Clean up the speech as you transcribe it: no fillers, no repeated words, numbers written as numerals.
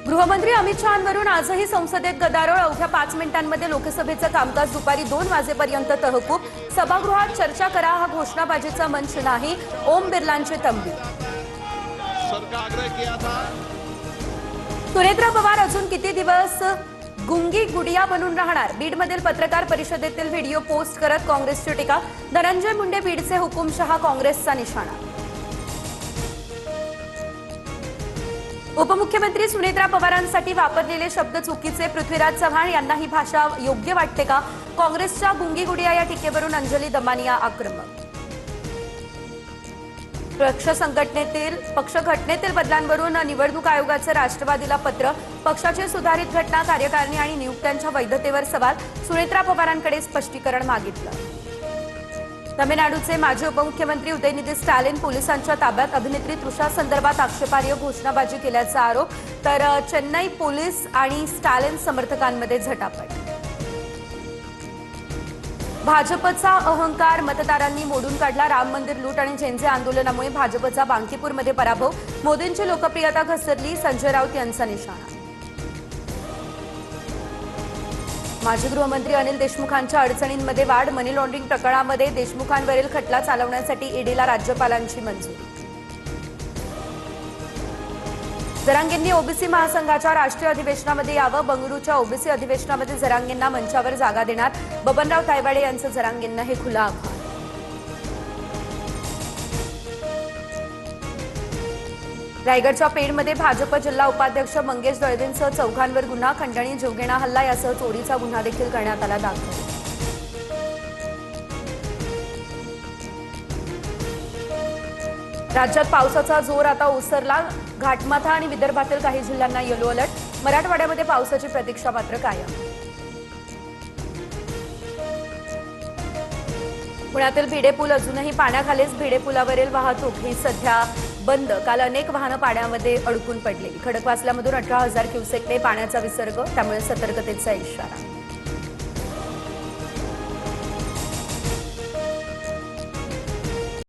गृहमंत्री अमित शहांवरून आजही संसदेत गदारोळ। अवघ्या 5 मिनिटांमध्ये लोकसभेचं कामकाज दुपारी 2 वाजेपर्यंत तहकूब। सभागृहात चर्चा करा हा घोषणाबाजीचा मंच नाही, ओम बिर्लांची तंबी। सुनेत्रा पवार अजून किती दिवस गुंगी गुडिया बनून राहणार? बीडमधील पत्रकार परिषदेतील व्हिडिओ पोस्ट करत काँग्रेसची टीका। धनंजय मुंडे बीडचे हुकुमशहा काँग्रेसचा निशाणा। उपमुख्यमंत्री सुनेत्रा पवारांसाठी वापरलेले शब्द चुकीचे। पृथ्वीराज चव्हाण यांना ही भाषा योग्य वाटते का? काँग्रेसच्या गुंगी गुडिया या टीकेवरून अंजली दमानिया आक्रमक। पक्ष घटनेतील बदलांवरून निवडणूक आयोगाचे राष्ट्रवादीला पत्र। पक्षाची सुधारित घटना, कार्यकारिणी आणि नियुक्त्यांच्या वैधतेवर सवाल। सुनेत्रा पवारांकडे स्पष्टीकरण मागितलं। तमिळनाडूचे माजी उपमुख्यमंत्री उदयनिधी स्टॅलिन पोलिसांच्या ताब्यात। अभिनेत्री तृषा संदर्भात आक्षेपार्ह घोषणाबाजी केल्याचा आरोप। तर चेन्नई पोलीस आणि स्टॅलिन समर्थकांमध्ये झटापट। भाजपचा अहंकार मतदारांनी मोडून काढला। राम मंदिर लूट आणि जेनझे आंदोलनामुळे भाजपचा बांकीपूरमध्ये पराभव। मोदींची लोकप्रियता घसरली, संजय राऊत यांचा निशाणा। माजी गृहमंत्री अनिल देशमुखांच्या अडचणींमध्ये वाढ। मनी लॉन्ड्रिंग प्रकरणामध्ये देशमुखांवरील खटला चालवण्यासाठी ईडीला राज्यपालांची मंजुरी। जरांगेंनी ओबीसी महासंघाच्या राष्ट्रीय अधिवेशनामध्ये यावं। बंगळुरूच्या ओबीसी अधिवेशनामध्ये जरांगेंना मंचावर जागा देणार। बबनराव तायवाडे यांचं जरांगेंना हे खुलं आव्हान। रायगडच्या पेणमध्ये भाजप जिल्हा उपाध्यक्ष मंगेश दळवींसह चौघांवर गुन्हा। खंडणी, जीवघेणा हल्ला यासह चोरीचा गुन्हा देखील करण्यात आला दाखल। राज्यात पावसाचा जोर आता ओसरला। घाटमाथा आणि विदर्भातील काही जिल्ह्यांना येलो अलर्ट। मराठवाड्यामध्ये पावसाची प्रतीक्षा मात्र कायम। पुण्यातील भिडे पूल अजूनही पाण्याखालीच। भिडे पुलावरील वाहतूक ही सध्या बंद। काल अनेक वाहनं पाण्यामध्ये अडकून पडलेली। खडकवासल्यामधून 18,000 क्युसेकने पाण्याचा विसर्ग, त्यामुळे सतर्कतेचा इशारा।